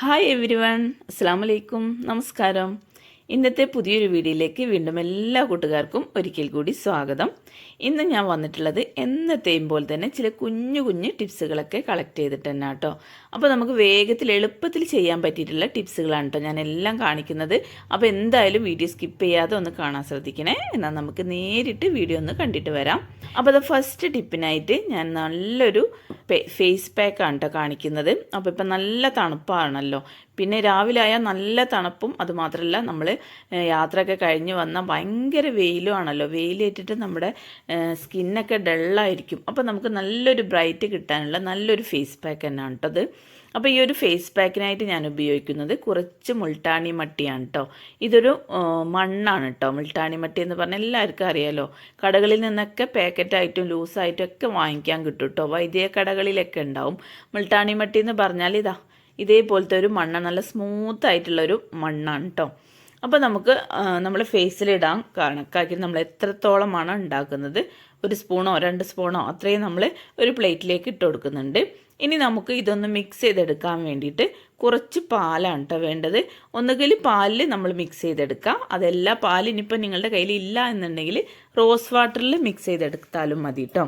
Hi every one, അസ്സാം വലൈക്കും, നമസ്കാരം. ഇന്നത്തെ പുതിയൊരു വീഡിയോയിലേക്ക് വീണ്ടും എല്ലാ കൂട്ടുകാർക്കും ഒരിക്കൽ കൂടി സ്വാഗതം. ഇന്ന് ഞാൻ വന്നിട്ടുള്ളത് എന്നത്തെയും പോലെ തന്നെ ചില കുഞ്ഞു കുഞ്ഞു ടിപ്സുകളൊക്കെ കളക്ട് ചെയ്തിട്ട് തന്നെ കേട്ടോ. അപ്പോൾ നമുക്ക് വേഗത്തിൽ എളുപ്പത്തിൽ ചെയ്യാൻ പറ്റിയിട്ടുള്ള ടിപ്സുകളാണ് കേട്ടോ ഞാൻ എല്ലാം കാണിക്കുന്നത്. അപ്പോൾ എന്തായാലും വീഡിയോ സ്കിപ്പ് ചെയ്യാതെ ഒന്ന് കാണാൻ ശ്രദ്ധിക്കണേ. എന്നാൽ നമുക്ക് നേരിട്ട് വീഡിയോ ഒന്ന് കണ്ടിട്ട് വരാം. അപ്പോൾ അത് ഫസ്റ്റ് ടിപ്പിനായിട്ട് ഞാൻ നല്ലൊരു ഫേസ് പാക്കാണ് കേട്ടോ കാണിക്കുന്നത്. അപ്പോൾ ഇപ്പം നല്ല തണുപ്പാണല്ലോ, പിന്നെ രാവിലെ ആയാൽ നല്ല തണുപ്പും അതുമാത്രമല്ല നമ്മൾ യാത്രയൊക്കെ കഴിഞ്ഞ് വന്നാൽ ഭയങ്കര വെയിലും ആണല്ലോ. വെയിലേറ്റിട്ട് നമ്മുടെ സ്കിന്നൊക്കെ ഡള്ളായിരിക്കും. അപ്പോൾ നമുക്ക് നല്ലൊരു ബ്രൈറ്റ് കിട്ടാനുള്ള നല്ലൊരു ഫേസ് പാക്ക് തന്നെയാണ് കേട്ടോ അത്. അപ്പോൾ ഈ ഒരു ഫേസ് പാക്കിനായിട്ട് ഞാൻ ഉപയോഗിക്കുന്നത് കുറച്ച് മുൾട്ടാണി മട്ടിയാണ് കേട്ടോ. ഇതൊരു മണ്ണാണ് കേട്ടോ. മുൾട്ടാണി മട്ടി എന്ന് പറഞ്ഞാൽ എല്ലാവർക്കും അറിയാലോ. കടകളിൽ നിന്നൊക്കെ പാക്കറ്റായിട്ടും ലൂസായിട്ടും ഒക്കെ വാങ്ങിക്കാൻ കിട്ടും കേട്ടോ. വൈദ്യ കടകളിലൊക്കെ ഉണ്ടാവും. മുൾട്ടാണി മട്ടി എന്ന് പറഞ്ഞാൽ ഇതേപോലത്തെ ഒരു മണ്ണ, നല്ല സ്മൂത്ത് ആയിട്ടുള്ളൊരു മണ്ണാണ് കേട്ടോ. അപ്പോൾ നമുക്ക് നമ്മൾ ഫേസിലിടാൻ കണക്കാക്കി നമ്മൾ എത്രത്തോളമാണ് ഉണ്ടാക്കുന്നത്, 1 സ്പൂണോ 2 സ്പൂണോ അത്രയും നമ്മൾ ഒരു പ്ലേറ്റിലേക്ക് ഇട്ട് കൊടുക്കുന്നുണ്ട്. ഇനി നമുക്ക് ഇതൊന്ന് മിക്സ് ചെയ്തെടുക്കാൻ വേണ്ടിയിട്ട് കുറച്ച് പാലാണ് കേട്ടോ വേണ്ടത്. ഒന്നുകിൽ പാലിൽ നമ്മൾ മിക്സ് ചെയ്തെടുക്കാം, അതല്ല പാലിനിപ്പോൾ നിങ്ങളുടെ കയ്യിൽ ഇല്ല എന്നുണ്ടെങ്കിൽ റോസ് വാട്ടറിൽ മിക്സ് ചെയ്തെടുത്താലും മതി കേട്ടോ.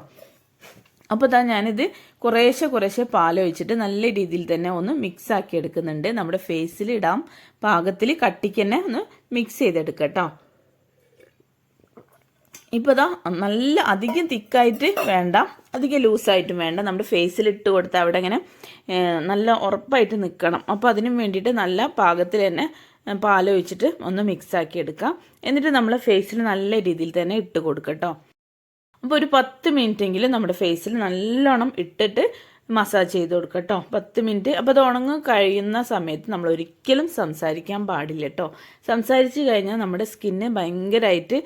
അപ്പോൾ ഞാനിത് കുറേശ്ശെ പാലൊഴിച്ചിട്ട് നല്ല രീതിയിൽ തന്നെ ഒന്ന് മിക്സ് ആക്കി എടുക്കുന്നുണ്ട്. നമ്മുടെ ഫേസിൽ ഇടാം പാകത്തിൽ കട്ടിക്ക് തന്നെ ഒന്ന് മിക്സ് ചെയ്തെടുക്കുക കേട്ടോ. ഇപ്പോൾ നല്ല അധികം തിക്കായിട്ട് വേണ്ട, അധികം ലൂസായിട്ടും വേണ്ട. നമ്മുടെ ഫേസിൽ ഇട്ട് കൊടുത്താൽ അവിടെ ഇങ്ങനെ നല്ല ഉറപ്പായിട്ട് നിൽക്കണം. അപ്പോൾ അതിനും വേണ്ടിയിട്ട് നല്ല പാകത്തിൽ തന്നെ പാലൊഴിച്ചിട്ട് ഒന്ന് മിക്സ് ആക്കി എടുക്കാം. എന്നിട്ട് നമ്മൾ ഫേസിൽ നല്ല രീതിയിൽ തന്നെ ഇട്ട് കൊടുക്കുക കേട്ടോ. അപ്പോൾ ഒരു 10 മിനിറ്റെങ്കിലും നമ്മുടെ ഫേസിൽ നല്ലോണം ഇട്ടിട്ട് മസാജ് ചെയ്ത് കൊടുക്കുക കേട്ടോ. 10 മിനിറ്റ്. അപ്പോൾ അത് ഉണങ്ങി കഴിയുന്ന സമയത്ത് നമ്മൾ ഒരിക്കലും സംസാരിക്കാൻ പാടില്ല കേട്ടോ. സംസാരിച്ച് കഴിഞ്ഞാൽ നമ്മുടെ സ്കിന്ന് ഭയങ്കരമായിട്ട്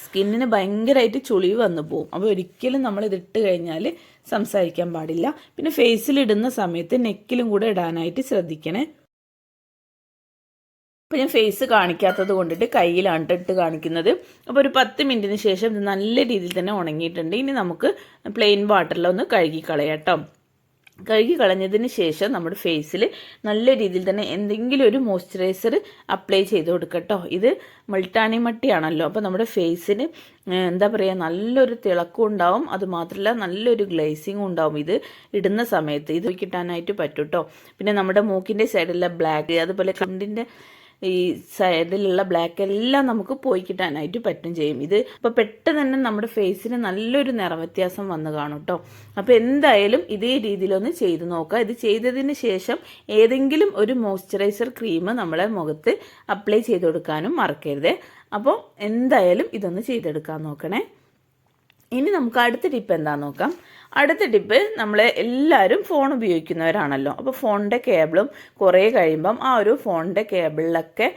സ്കിന്നിന് ഭയങ്കരമായിട്ട് ചുളിവ് വന്നു പോകും. അപ്പോൾ ഒരിക്കലും നമ്മൾ ഇതിട്ട് കഴിഞ്ഞാൽ സംസാരിക്കാൻ പാടില്ല. പിന്നെ ഫേസിലിടുന്ന സമയത്ത് നെക്കിലും കൂടെ ഇടാനായിട്ട് ശ്രദ്ധിക്കണേ. അപ്പോൾ ഞാൻ ഫേസ് കാണിക്കാത്തത് കൊണ്ടിട്ട് കയ്യിലാണ് ഇട്ട് കാണിക്കുന്നത്. അപ്പോൾ ഒരു 10 മിനിറ്റിന് ശേഷം ഇത് നല്ല രീതിയിൽ തന്നെ ഉണങ്ങിയിട്ടുണ്ട്. ഇനി നമുക്ക് പ്ലെയിൻ വാട്ടറിലൊന്ന് കഴുകി കളയാം കേട്ടോ. കഴുകി കളഞ്ഞതിന് ശേഷം നമ്മുടെ ഫേസിൽ നല്ല രീതിയിൽ തന്നെ എന്തെങ്കിലും ഒരു മോയ്സ്ചറൈസർ അപ്ലൈ ചെയ്ത് കൊടുക്കുക കേട്ടോ. ഇത് മുൾട്ടാണി മട്ടിയാണല്ലോ, അപ്പോൾ നമ്മുടെ ഫേസിന് നല്ലൊരു തിളക്കം ഉണ്ടാവും. അതുമാത്രമല്ല നല്ലൊരു ഗ്ലേസിങ്ങും ഉണ്ടാവും ഇത് ഇടുന്ന സമയത്ത്. ഇത് കിട്ടാനായിട്ട് പറ്റും കേട്ടോ. പിന്നെ നമ്മുടെ മൂക്കിൻ്റെ സൈഡിലുള്ള ബ്ലാക്ക്, അതുപോലെ കണ്ണിൻ്റെ ഈ സൈഡിലുള്ള ബ്ലാക്ക് എല്ലാം നമുക്ക് പോയി കിട്ടാനായിട്ട് പറ്റും ചെയ്യും ഇത്. അപ്പോൾ പെട്ടെന്ന് തന്നെ നമ്മുടെ ഫേസിന് നല്ലൊരു നിറവ്യത്യാസം വന്ന് കാണും കേട്ടോ. അപ്പോൾ എന്തായാലും ഇതേ രീതിയിലൊന്ന് ചെയ്ത് നോക്കുക. ഇത് ചെയ്തതിന് ശേഷം ഏതെങ്കിലും ഒരു മോയ്സ്ചറൈസർ ക്രീം നമ്മളെ മുഖത്ത് അപ്ലൈ ചെയ്ത് കൊടുക്കാനും മറക്കരുത്. അപ്പോൾ എന്തായാലും ഇതൊന്ന് ചെയ്തെടുക്കാൻ നോക്കണേ. ഇനി നമുക്ക് അടുത്ത ടിപ്പ് എന്താണെന്ന് നോക്കാം. അടുത്ത ടിപ്പ്, നമ്മൾ എല്ലാവരും ഫോൺ ഉപയോഗിക്കുന്നവരാണല്ലോ. അപ്പോൾ ഫോണിൻ്റെ കേബിളും കുറേ കഴിയുമ്പം ആ ഒരു ഫോണിൻ്റെ കേബിളിലൊക്കെ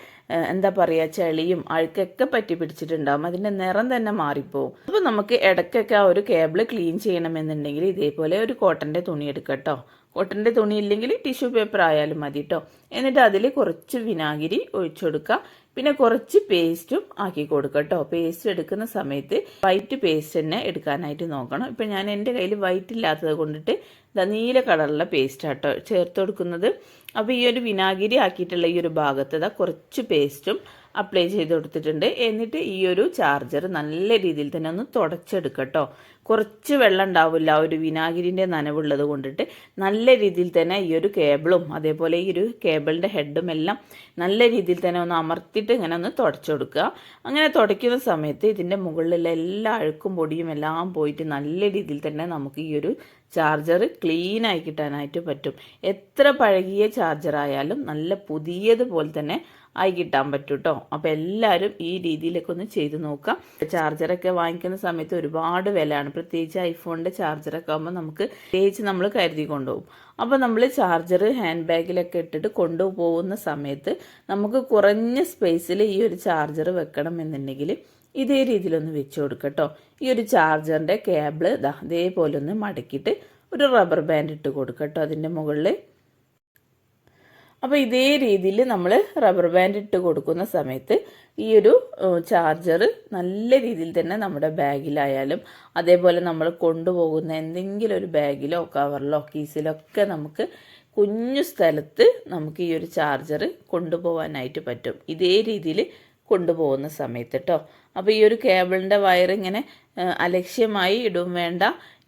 ചെളിയും അഴുക്കൊക്കെ പറ്റി പിടിച്ചിട്ടുണ്ടാകും. അതിൻ്റെ നിറം തന്നെ മാറിപ്പോവും. അപ്പോൾ നമുക്ക് ഇടയ്ക്കൊക്കെ ആ ഒരു കേബിൾ ക്ലീൻ ചെയ്യണമെന്നുണ്ടെങ്കിൽ ഇതേപോലെ ഒരു കോട്ടൻ്റെ തുണി എടുക്കുക കേട്ടോ. കോട്ടൻ്റെ തുണി ഇല്ലെങ്കിൽ ടിഷ്യൂ പേപ്പർ ആയാലും മതി കേട്ടോ. എന്നിട്ട് അതിൽ കുറച്ച് വിനാഗിരി ഒഴിച്ചു കൊടുക്കുക. പിന്നെ കുറച്ച് പേസ്റ്റും ആക്കി കൊടുക്കുക കേട്ടോ. പേസ്റ്റ് എടുക്കുന്ന സമയത്ത് വൈറ്റ് പേസ്റ്റ് തന്നെ എടുക്കാനായിട്ട് നോക്കണം. ഇപ്പം ഞാൻ എൻ്റെ കയ്യിൽ വൈറ്റ് ഇല്ലാത്തത് കൊണ്ടിട്ട് നീല കളറുള്ള പേസ്റ്റ് ആട്ടോ ചേർത്ത് കൊടുക്കുന്നത്. അപ്പോൾ ഈ ഒരു വിനാഗിരി ആക്കിയിട്ടുള്ള ഈ ഒരു ഭാഗത്ത് കുറച്ച് പേസ്റ്റും അപ്ലൈ ചെയ്ത് കൊടുത്തിട്ടുണ്ട്. എന്നിട്ട് ഈ ഒരു ചാർജർ നല്ല രീതിയിൽ തന്നെ ഒന്ന് തുടച്ചെടുക്കുക കേട്ടോ. കുറച്ച് വെള്ളം ഉണ്ടാവില്ല ഒരു വിനാഗിരിൻ്റെ നനവുള്ളത് കൊണ്ടിട്ട്. നല്ല രീതിയിൽ തന്നെ ഈ ഒരു കേബിളും അതേപോലെ ഈ ഒരു കേബിളിൻ്റെ ഹെഡും എല്ലാം നല്ല രീതിയിൽ തന്നെ ഒന്ന് അമർത്തിയിട്ട് ഇങ്ങനെ ഒന്ന് തുടച്ചു കൊടുക്കുക. അങ്ങനെ തുടയ്ക്കുന്ന സമയത്ത് ഇതിൻ്റെ മുകളിലുള്ള എല്ലാ അഴുക്കും പൊടിയും എല്ലാം പോയിട്ട് നല്ല രീതിയിൽ തന്നെ നമുക്ക് ഈ ഒരു ചാർജർ ക്ലീനായി കിട്ടാനായിട്ട് പറ്റും. എത്ര പഴകിയ ചാർജറായാലും നല്ല പുതിയതുപോലെ തന്നെ ആയി കിട്ടാൻ പറ്റും കേട്ടോ. അപ്പോൾ എല്ലാവരും ഈ രീതിയിലൊക്കെ ഒന്ന് ചെയ്ത് നോക്കാം. ചാർജറൊക്കെ വാങ്ങിക്കുന്ന സമയത്ത് ഒരുപാട് വിലയാണ്, പ്രത്യേകിച്ച് ഐഫോണിൻ്റെ ചാർജറൊക്കെ ആകുമ്പോൾ നമ്മൾ കരുതി കൊണ്ടുപോകും. അപ്പോൾ നമ്മൾ ചാർജർ ഹാൻഡ് ബാഗിലൊക്കെ ഇട്ടിട്ട് കൊണ്ടുപോകുന്ന സമയത്ത് നമുക്ക് കുറഞ്ഞ സ്പേസിൽ ഈ ഒരു ചാർജർ വെക്കണം എന്നുണ്ടെങ്കിൽ ഇതേ രീതിയിലൊന്ന് വെച്ച് കൊടുക്കുക കേട്ടോ. ഈ ഒരു ചാർജറിൻ്റെ കേബിൾ ഇതേപോലെ ഒന്ന് മടക്കിയിട്ട് ഒരു റബ്ബർ ബാൻഡ് ഇട്ട് കൊടുക്കുക കേട്ടോ അതിൻ്റെ മുകളിൽ. അപ്പോൾ ഇതേ രീതിയിൽ നമ്മൾ റബ്ബർ ബാൻഡ് ഇട്ട് കൊടുക്കുന്ന സമയത്ത് ഈ ഒരു ചാർജർ നല്ല രീതിയിൽ തന്നെ നമ്മുടെ ബാഗിലായാലും അതേപോലെ നമ്മൾ കൊണ്ടുപോകുന്ന എന്തെങ്കിലും ഒരു ബാഗിലോ കവറിലോ കീസിലോ ഒക്കെ നമുക്ക് കുഞ്ഞു സ്ഥലത്ത് നമുക്ക് ഈ ഒരു ചാർജർ കൊണ്ടുപോകാനായിട്ട് പറ്റും. ഇതേ രീതിയിൽ കൊണ്ടുപോകുന്ന സമയത്ത് കേട്ടോ. അപ്പോൾ ഈ ഒരു കേബിളിൻ്റെ വയർ ഇങ്ങനെ അലക്ഷ്യമായി ഇടും വേണ്ട.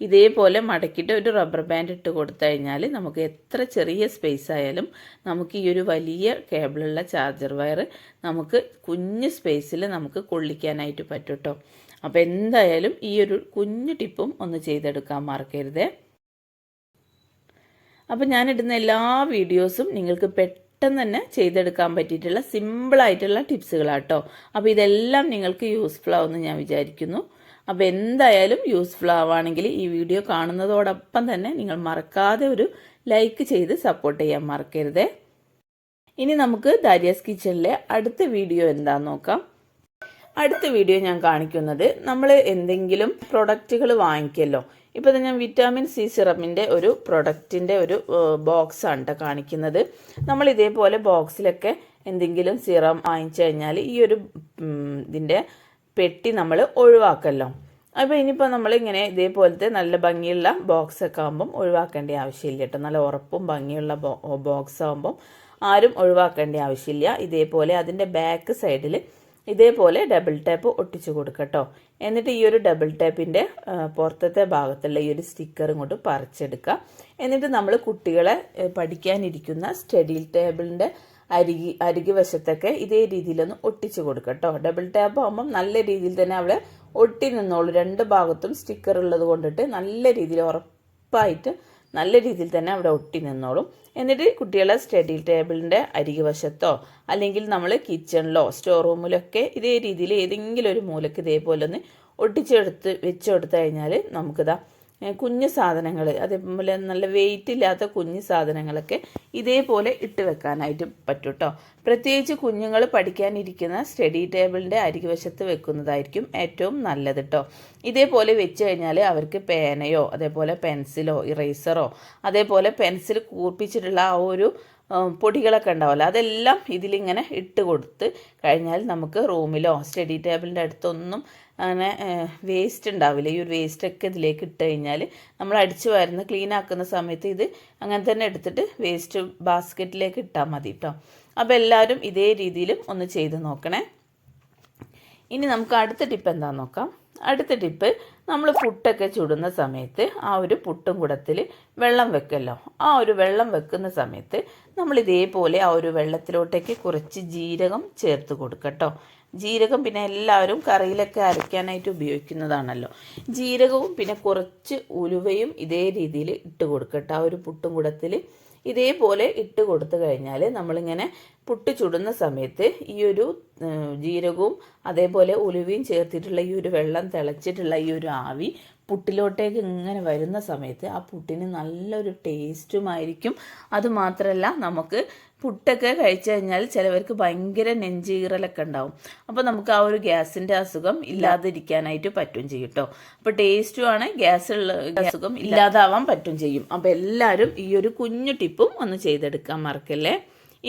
ഇതേപോലെ മടക്കിയിട്ട് ഒരു റബ്ബർ ബാൻഡ് ഇട്ട് കൊടുത്തു കഴിഞ്ഞാൽ നമുക്ക് എത്ര ചെറിയ സ്പേസ് ആയാലും നമുക്ക് ഈ ഒരു വലിയ കേബിളുള്ള ചാർജർ വയർ നമുക്ക് കുഞ്ഞു സ്പേസിൽ നമുക്ക് കൊള്ളിക്കാനായിട്ട് പറ്റും കേട്ടോ. അപ്പോൾ എന്തായാലും ഈ ഒരു കുഞ്ഞു ടിപ്പും ഒന്ന് ചെയ്തെടുക്കാൻ മറക്കരുതേ. അപ്പോൾ ഞാനിടുന്ന എല്ലാ വീഡിയോസും നിങ്ങൾക്ക് പെട്ടെന്ന് തന്നെ ചെയ്തെടുക്കാൻ പറ്റിയിട്ടുള്ള സിമ്പിളായിട്ടുള്ള ടിപ്സുകളാട്ടോ. അപ്പോൾ ഇതെല്ലാം നിങ്ങൾക്ക് യൂസ്ഫുൾ ആവുമെന്ന് ഞാൻ വിചാരിക്കുന്നു. അപ്പോൾ എന്തായാലും യൂസ്ഫുൾ ആവുകയാണെങ്കിൽ ഈ വീഡിയോ കാണുന്നതോടൊപ്പം തന്നെ നിങ്ങൾ മറക്കാതെ ഒരു ലൈക്ക് ചെയ്ത് സപ്പോർട്ട് ചെയ്യാൻ മറക്കരുതേ. ഇനി നമുക്ക് ദാരിയാസ് കിച്ചണിലെ അടുത്ത വീഡിയോ എന്താണെന്ന് നോക്കാം. അടുത്ത വീഡിയോ ഞാൻ കാണിക്കുന്നത് നമ്മൾ എന്തെങ്കിലും പ്രൊഡക്റ്റുകൾ വാങ്ങിക്കുമല്ലോ. ഇപ്പോൾ ഞാൻ വിറ്റാമിൻ സി സിറമിൻ്റെ ഒരു പ്രൊഡക്റ്റിൻ്റെ ഒരു ബോക്സാണ് കേട്ടോ കാണിക്കുന്നത്. നമ്മൾ ഇതേപോലെ ബോക്സിലൊക്കെ എന്തെങ്കിലും സിറം വാങ്ങിച്ചു കഴിഞ്ഞാൽ ഈ ഒരു ഇതിൻ്റെ പെട്ടി നമ്മൾ ഒഴിവാക്കല്ലോ. അപ്പോൾ ഇനിയിപ്പോൾ നമ്മളിങ്ങനെ ഇതേപോലത്തെ നല്ല ഭംഗിയുള്ള ബോക്സൊക്കെ ആകുമ്പം ഒഴിവാക്കേണ്ട ആവശ്യമില്ല കേട്ടോ. നല്ല ഉറപ്പും ഭംഗിയുള്ള ബോക്സ് ആകുമ്പം ആരും ഒഴിവാക്കേണ്ട ആവശ്യമില്ല. ഇതേപോലെ അതിൻ്റെ ബാക്ക് സൈഡിൽ ഇതേപോലെ ഡബിൾ ടാപ്പ് ഒട്ടിച്ചു കൊടുക്കട്ടോ. എന്നിട്ട് ഈ ഒരു ഡബിൾ ടാപ്പിൻ്റെ പുറത്തത്തെ ഭാഗത്തുള്ള ഈ ഒരു സ്റ്റിക്കർ ഇങ്ങോട്ട് പറിച്ചെടുക്കുക. എന്നിട്ട് നമ്മൾ കുട്ടികളെ പഠിക്കാനിരിക്കുന്ന സ്റ്റഡി ടേബിളിൻ്റെ അരികി വശത്തൊക്കെ ഇതേ രീതിയിലൊന്ന് ഒട്ടിച്ചു കൊടുക്കട്ടോ. ഡബിൾ ടാപ്പ് ആകുമ്പം നല്ല രീതിയിൽ തന്നെ അവിടെ ഒട്ടി നിന്നോളൂ. രണ്ട് ഭാഗത്തും സ്റ്റിക്കർ ഉള്ളത് കൊണ്ടിട്ട് നല്ല രീതിയിൽ ഉറപ്പായിട്ട് നല്ല രീതിയിൽ തന്നെ അവിടെ ഒട്ടി നിന്നോളും. എന്നിട്ട് കുട്ടികളെ സ്റ്റഡി ടേബിളിൻ്റെ അരികു വശത്തോ അല്ലെങ്കിൽ നമ്മൾ കിച്ചണിലോ സ്റ്റോർ റൂമിലൊക്കെ ഇതേ രീതിയിൽ ഏതെങ്കിലും ഒരു മൂലക്ക് ഇതേപോലെ ഒന്ന് വെച്ച് കൊടുത്തു കഴിഞ്ഞാൽ നമുക്കിതാ കുഞ്ഞു സാധനങ്ങൾ അതേപോലെ നല്ല വെയിറ്റ് ഇല്ലാത്ത കുഞ്ഞു സാധനങ്ങളൊക്കെ ഇതേപോലെ ഇട്ട് വെക്കാനായിട്ട് പറ്റും കേട്ടോ. പ്രത്യേകിച്ച് കുഞ്ഞുങ്ങൾ പഠിക്കാനിരിക്കുന്ന സ്റ്റഡി ടേബിളിൻ്റെ അരികുവശത്ത് വെക്കുന്നതായിരിക്കും ഏറ്റവും നല്ലത് കേട്ടോ. ഇതേപോലെ വെച്ച് കഴിഞ്ഞാൽ അവർക്ക് പേനയോ അതേപോലെ പെൻസിലോ ഇറേസറോ അതേപോലെ പെൻസിൽ കൂർപ്പിച്ചിട്ടുള്ള ആ ഒരു പൊടികളൊക്കെ ഉണ്ടാവില്ല അതെല്ലാം ഇതിലിങ്ങനെ ഇട്ട് കൊടുത്ത് കഴിഞ്ഞാൽ നമുക്ക് റൂമിലോ സ്റ്റഡി ടേബിളിൻ്റെ അടുത്തൊന്നും അങ്ങനെ വേസ്റ്റ് ഉണ്ടാവില്ല. ഈ ഒരു വേസ്റ്റൊക്കെ ഇതിലേക്ക് ഇട്ട് കഴിഞ്ഞാൽ നമ്മൾ അടിച്ചു വരുന്ന ക്ലീൻ ആക്കുന്ന സമയത്ത് ഇത് അങ്ങനെ തന്നെ എടുത്തിട്ട് വേസ്റ്റ് ബാസ്ക്കറ്റിലേക്ക് ഇട്ടാൽ മതി കേട്ടോ. അപ്പോൾ എല്ലാവരും ഇതേ രീതിയിലും ഒന്ന് ചെയ്ത് നോക്കണേ. ഇനി നമുക്ക് അടുത്ത ടിപ്പ് എന്താണെന്ന് നോക്കാം. അടുത്ത ടിപ്പ്, നമ്മൾ പുട്ടൊക്കെ ചുടുന്ന സമയത്ത് ആ ഒരു പുട്ടും കുടത്തിൽ വെള്ളം വെക്കല്ലോ. ആ ഒരു വെള്ളം വെക്കുന്ന സമയത്ത് നമ്മൾ ഇതേപോലെ ആ ഒരു വെള്ളത്തിലോട്ടേക്ക് കുറച്ച് ജീരകം ചേർത്ത് കൊടുക്കട്ടോ. ജീരകം പിന്നെ എല്ലാവരും കറിയിലൊക്കെ അരയ്ക്കാനായിട്ട് ഉപയോഗിക്കുന്നതാണല്ലോ. ജീരകവും പിന്നെ കുറച്ച് ഉലുവയും ഇതേ രീതിയിൽ ഇട്ട് കൊടുക്കട്ടോ. ആ ഒരു പുട്ടും കുടത്തിൽ ഇതേപോലെ ഇട്ട് കൊടുത്തു കഴിഞ്ഞാൽ നമ്മളിങ്ങനെ പുട്ട് ചുടുന്ന സമയത്ത് ഈ ഒരു ജീരകവും അതേപോലെ ഉലുവയും ചേർത്തിട്ടുള്ള ഈ ഒരു വെള്ളം തിളച്ചിട്ടുള്ള ഈ ഒരു ആവി പുട്ടിലോട്ടേക്ക് ഇങ്ങനെ വരുന്ന സമയത്ത് ആ പുട്ടിന് നല്ലൊരു ടേസ്റ്റുമായിരിക്കും. അതുമാത്രമല്ല നമുക്ക് പുട്ടൊക്കെ കഴിച്ചു കഴിഞ്ഞാൽ ചിലവർക്ക് ഭയങ്കര നെഞ്ചീറലൊക്കെ ഉണ്ടാവും. അപ്പോൾ നമുക്ക് ആ ഒരു ഗ്യാസിൻ്റെ അസുഖം ഇല്ലാതിരിക്കാനായിട്ട് പറ്റും ചെയ്യും കേട്ടോ. അപ്പോൾ ടേസ്റ്റുമാണ്, ഗ്യാസുള്ള അസുഖം ഇല്ലാതാവാൻ പറ്റും ചെയ്യും. അപ്പോൾ എല്ലാവരും ഈ ഒരു കുഞ്ഞു ടിപ്പും ഒന്ന് ചെയ്തെടുക്കാൻ മറക്കല്ലേ.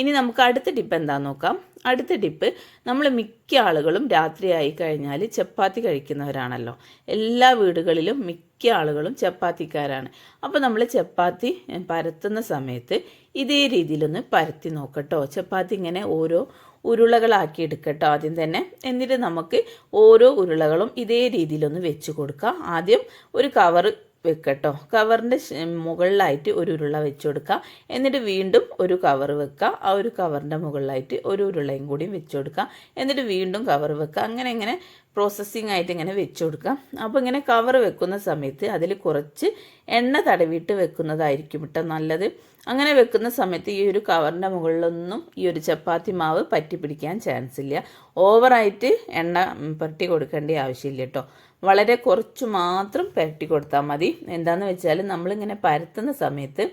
ഇനി നമുക്ക് അടുത്ത ടിപ്പ് എന്താണെന്ന് നോക്കാം. അടുത്ത ടിപ്പ്, നമ്മൾ മിക്ക ആളുകളും രാത്രി ആയി കഴിഞ്ഞാൽ ചപ്പാത്തി കഴിക്കുന്നവരാണല്ലോ. എല്ലാ വീടുകളിലും മിക്ക ആളുകളും ചപ്പാത്തിക്കാരാണ്. അപ്പോൾ നമ്മൾ ചപ്പാത്തി പരത്തുന്ന സമയത്ത് ഇതേ രീതിയിലൊന്ന് പരത്തി നോക്കട്ടോ. ചപ്പാത്തി ഇങ്ങനെ ഓരോ ഉരുളകളാക്കി എടുക്കട്ടോ ആദ്യം തന്നെ. എന്നിട്ട് നമുക്ക് ഓരോ ഉരുളകളും ഇതേ രീതിയിലൊന്ന് വെച്ച് കൊടുക്കാം. ആദ്യം ഒരു കവർ വെക്കട്ടോ. കവറിൻ്റെ മുകളിലായിട്ട് ഒരു ഉരുള വെച്ച് കൊടുക്കുക. എന്നിട്ട് വീണ്ടും ഒരു കവർ വെക്കുക. ആ ഒരു കവറിൻ്റെ മുകളിലായിട്ട് ഒരു ഉരുളയും കൂടി വെച്ച് കൊടുക്കുക. എന്നിട്ട് വീണ്ടും കവർ വെക്കുക. അങ്ങനെ പ്രോസസ്സിങ് ആയിട്ട് ഇങ്ങനെ വെച്ച് കൊടുക്കാം. അപ്പോൾ ഇങ്ങനെ കവർ വെക്കുന്ന സമയത്ത് അതിൽ കുറച്ച് എണ്ണ തടവിയിട്ട് വെക്കുന്നതായിരിക്കും കേട്ടോ നല്ലത്. അങ്ങനെ വെക്കുന്ന സമയത്ത് ഈ ഒരു കവറിൻ്റെ മുകളിലൊന്നും ഈ ഒരു ചപ്പാത്തി മാവ് പറ്റി പിടിക്കാൻ ചാൻസ് ഇല്ല. ഓവറായിട്ട് എണ്ണ പുരട്ടി കൊടുക്കേണ്ട ആവശ്യമില്ല കേട്ടോ. വളരെ കുറച്ച് മാത്രം പുരട്ടി കൊടുത്താൽ മതി. എന്താണെന്ന് വെച്ചാൽ നമ്മളിങ്ങനെ പരത്തുന്ന സമയത്ത്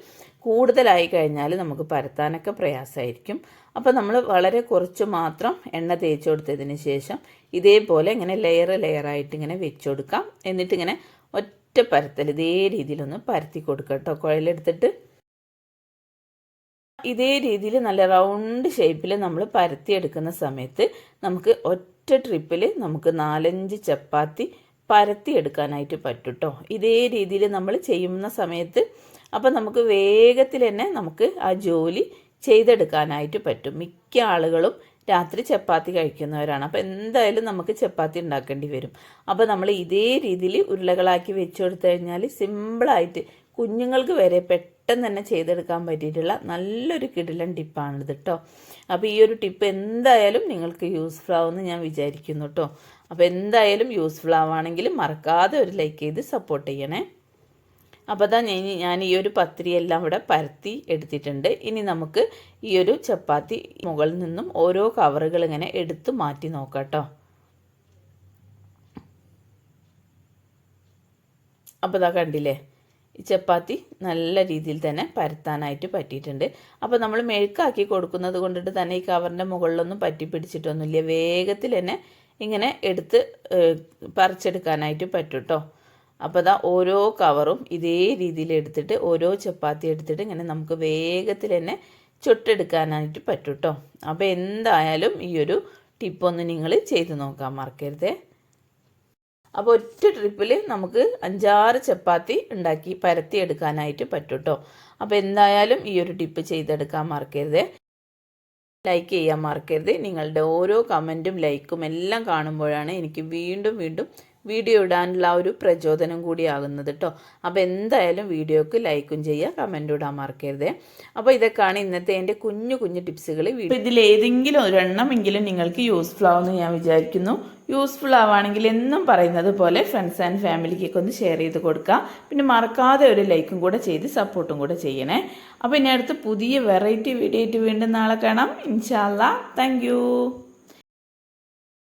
കൂടുതലായി കഴിഞ്ഞാൽ നമുക്ക് പരത്താനൊക്കെ പ്രയാസമായിരിക്കും. അപ്പോൾ നമ്മൾ വളരെ കുറച്ച് മാത്രം എണ്ണ തേച്ച് കൊടുത്തതിന് ശേഷം ഇതേപോലെ ഇങ്ങനെ ലെയറായിട്ട് ഇങ്ങനെ വെച്ച് കൊടുക്കാം. എന്നിട്ടിങ്ങനെ ഒറ്റ പരത്തൽ ഇതേ രീതിയിലൊന്ന് പരത്തി കൊടുക്കാം കേട്ടോ. കുഴലെടുത്തിട്ട് ഇതേ രീതിയിൽ നല്ല റൗണ്ട് ഷേപ്പിൽ നമ്മൾ പരത്തിയെടുക്കുന്ന സമയത്ത് നമുക്ക് ഒറ്റ ട്രിപ്പിൽ നമുക്ക് 4-5 ചപ്പാത്തി പരത്തിയെടുക്കാനായിട്ട് പറ്റും കേട്ടോ. ഇതേ രീതിയിൽ നമ്മൾ ചെയ്യുന്ന സമയത്ത് അപ്പം നമുക്ക് വേഗത്തിൽ തന്നെ നമുക്ക് ആ ജോലി ചെയ്തെടുക്കാനായിട്ട് പറ്റും. മിക്ക ആളുകളും രാത്രി ചപ്പാത്തി കഴിക്കുന്നവരാണ്. അപ്പോൾ എന്തായാലും നമുക്ക് ചപ്പാത്തി ഉണ്ടാക്കേണ്ടി വരും. അപ്പോൾ നമ്മൾ ഇതേ രീതിയിൽ ഉരുളകളാക്കി വെച്ച് കൊടുത്തു കഴിഞ്ഞാൽ സിമ്പിളായിട്ട് കുഞ്ഞുങ്ങൾക്ക് വരെ പെട്ടെന്ന് തന്നെ ചെയ്തെടുക്കാൻ പറ്റിയിട്ടുള്ള നല്ലൊരു കിടിലൻ ടിപ്പാണിത് കേട്ടോ. അപ്പോൾ ഈ ഒരു ടിപ്പ് എന്തായാലും നിങ്ങൾക്ക് യൂസ്ഫുൾ ആവുമെന്ന് ഞാൻ വിചാരിക്കുന്നു കേട്ടോ. അപ്പോൾ എന്തായാലും യൂസ്ഫുൾ ആവുകയാണെങ്കിൽ മറക്കാതെ ഒരു ലൈക്ക് ചെയ്ത് സപ്പോർട്ട് ചെയ്യണേ. അപ്പോൾ അതാ ഞാൻ ഈ ഒരു പത്തിരിയെല്ലാം ഇവിടെ പരത്തി എടുത്തിട്ടുണ്ട്. ഇനി നമുക്ക് ഈ ഒരു ചപ്പാത്തി മുകളിൽ നിന്നും ഓരോ കവറുകൾ ഇങ്ങനെ എടുത്ത് മാറ്റി നോക്കാം കേട്ടോ. അപ്പോൾ ഇതാ കണ്ടില്ലേ, ഈ ചപ്പാത്തി നല്ല രീതിയിൽ തന്നെ പരത്താനായിട്ട് പറ്റിയിട്ടുണ്ട്. അപ്പോൾ നമ്മൾ മെഴുക്കാക്കി കൊടുക്കുന്നത് കൊണ്ടിട്ട് തന്നെ ഈ കവറിൻ്റെ മുകളിലൊന്നും പറ്റി പിടിച്ചിട്ടൊന്നുമില്ല. വേഗത്തിൽ തന്നെ ഇങ്ങനെ എടുത്ത് പറിച്ചെടുക്കാനായിട്ട് പറ്റും കേട്ടോ. അപ്പോൾ അതാ ഓരോ കവറും ഇതേ രീതിയിൽ എടുത്തിട്ട് ഓരോ ചപ്പാത്തി എടുത്തിട്ട് ഇങ്ങനെ നമുക്ക് വേഗത്തിൽ തന്നെ ചുട്ടെടുക്കാനായിട്ട് പറ്റും കേട്ടോ. അപ്പോൾ എന്തായാലും ഈ ഒരു ടിപ്പൊന്ന് നിങ്ങൾ ചെയ്ത് നോക്കാൻ മറക്കരുതേ. അപ്പോൾ ഒറ്റ ട്രിപ്പിൽ നമുക്ക് 5-6 ചപ്പാത്തി ഉണ്ടാക്കി പരത്തി എടുക്കാനായിട്ട് പറ്റും കേട്ടോ. അപ്പോൾ എന്തായാലും ഈ ഒരു ടിപ്പ് ചെയ്തെടുക്കാൻ മറക്കരുതേ. ലൈക്ക് ചെയ്യാൻ മറക്കരുത്. നിങ്ങളുടെ ഓരോ കമൻറ്റും ലൈക്കും എല്ലാം കാണുമ്പോഴാണ് എനിക്ക് വീണ്ടും വീഡിയോ ഇടാനുള്ള ഒരു പ്രചോദനം കൂടിയാകുന്നത് കേട്ടോ. അപ്പോൾ എന്തായാലും വീഡിയോക്ക് ലൈക്കും ചെയ്യുക, കമൻറ്റും ഇടാൻ മറക്കരുത്. അപ്പോൾ ഇതൊക്കെയാണ് ഇന്നത്തെ എൻ്റെ കുഞ്ഞു ടിപ്സുകൾ. ഇതിലേതെങ്കിലും ഒരെണ്ണമെങ്കിലും നിങ്ങൾക്ക് യൂസ്ഫുൾ ആവുമെന്ന് ഞാൻ വിചാരിക്കുന്നു. യൂസ്ഫുൾ ആവുകയാണെങ്കിൽ എന്നും പറയുന്നത് പോലെ ഫ്രണ്ട്സ് ആൻഡ് ഫാമിലിക്കൊക്കെ ഒന്ന് ഷെയർ ചെയ്ത് കൊടുക്കുക. പിന്നെ മറക്കാതെ ഒരു ലൈക്കും കൂടെ ചെയ്ത് സപ്പോർട്ടും കൂടെ ചെയ്യണേ. അപ്പോൾ ഇനി അടുത്ത് പുതിയ വെറൈറ്റി വീഡിയോ ആയിട്ട് വീണ്ടും നാളെ കാണാം. ഇൻഷാ അല്ലാഹ്. Thank you.